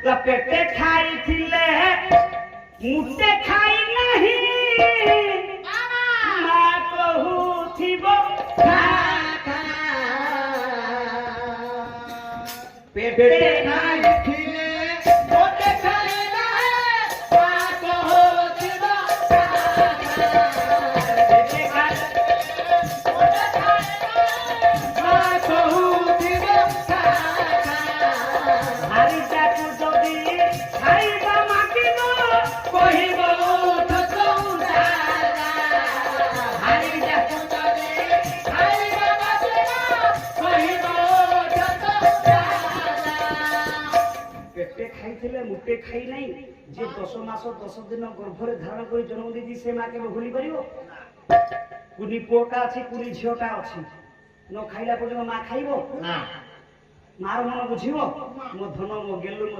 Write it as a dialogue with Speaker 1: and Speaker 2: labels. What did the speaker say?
Speaker 1: पेटे खाई थिले मुटे खाई नहीं माँ कहू थिबो पेटे खाई थिले मुटे खाई नहीं माँ कहू थिबो पेटे खाई मुटे खाई माँ कहू थिबो हारी जाकू जदी खाइबा मागिब कहिब हारी जाकू जदी खाइबा मागिब कहिब पेटे खाइथिले मुटे खाई नहीं जे 10 मास 10 दिन गर्भरे धारण करी जन्म देती से माँ के भूली परिबो कुनी पोटा अछि कुनी झियोटा अछि न खाइला पर्यंत माँ खाइबो ना मार मन बुझिबो मो धन मो गेलु